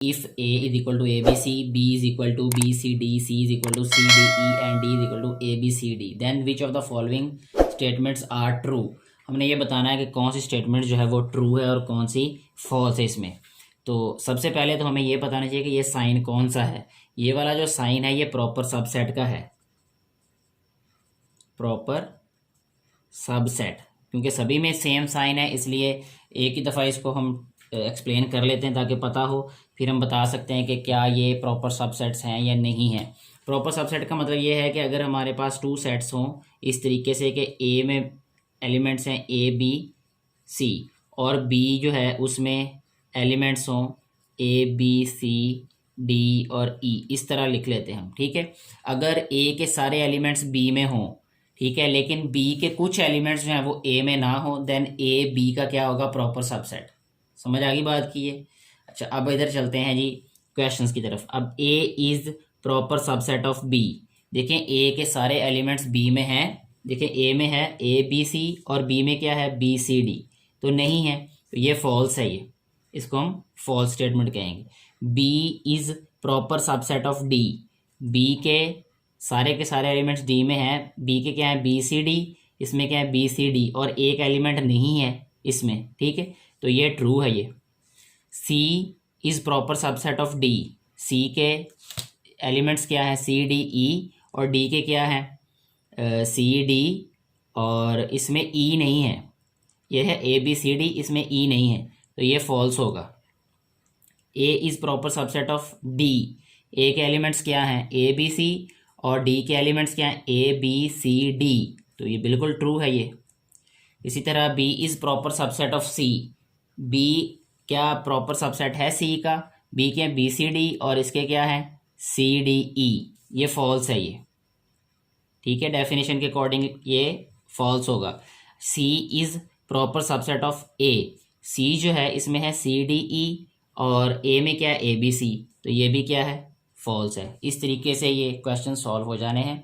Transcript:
if A is equal to ABC, B is equal to BCD, C is equal to CDE and D is equal to ABCD, then which of the following statements are true। हमने ये बताना है कि कौन सी statement जो है वो true है और कौन सी फॉल्स है इसमें। तो सबसे पहले तो हमें ये बताना चाहिए कि ये साइन कौन सा है। ये वाला जो साइन है ये प्रॉपर सबसेट का है, प्रॉपर सबसेट, क्योंकि सभी में सेम साइन है इसलिए एक ही दफ़ा इसको हम एक्सप्लेन कर लेते हैं ताकि पता हो, फिर हम बता सकते हैं कि क्या ये प्रॉपर सबसेट्स हैं या नहीं हैं। प्रॉपर सबसेट का मतलब ये है कि अगर हमारे पास टू सेट्स हों इस तरीके से कि ए में एलिमेंट्स हैं ए बी सी और बी जो है उसमें एलिमेंट्स हों ए बी सी डी और ई, इस तरह लिख लेते हैं हम, ठीक है। अगर ए के सारे एलिमेंट्स बी में हों, ठीक है, लेकिन बी के कुछ एलिमेंट्स जो हैं वो ए में ना हो, देन ए बी का क्या होगा, प्रॉपर सबसेट। समझ आ गई बात की है। अच्छा, अब इधर चलते हैं जी क्वेश्चंस की तरफ। अब A is proper subset of B. देखें ए के सारे एलिमेंट्स बी में हैं, देखें ए में है ए बी सी और बी में क्या है बी सी डी, तो नहीं है, तो ये फॉल्स है, ये इसको हम फॉल्स स्टेटमेंट कहेंगे। B is proper subset of D. B के सारे एलिमेंट्स डी में हैं, बी के क्या है बी सी डी, इसमें क्या है बी सी डी और एक एलिमेंट नहीं है इसमें, ठीक है, तो ये ट्रू है ये। C is proper subset of D. C के एलिमेंट्स क्या है सी डी ई और डी के क्या है सी डी और इसमें ई नहीं है, ये है ए बी सी डी, इसमें ई नहीं है, तो ये फॉल्स होगा। A is proper subset of D. A के एलिमेंट्स क्या हैं ए बी सी और डी के एलिमेंट्स क्या हैं ए बी सी डी, तो ये बिल्कुल ट्रू है ये। इसी तरह B is proper subset of C. B क्या प्रॉपर सबसेट है सी का, बी के बी सी डी और इसके क्या है सी डी ई, ये फॉल्स है ये, ठीक है, डेफिनेशन के अकॉर्डिंग ये फॉल्स होगा। सी इज प्रॉपर सबसेट ऑफ ए। सी जो है इसमें है सी डी ई और ए में क्या है ए बी सी, तो ये भी क्या है फॉल्स है। इस तरीके से ये क्वेश्चन सॉल्व हो जाने हैं।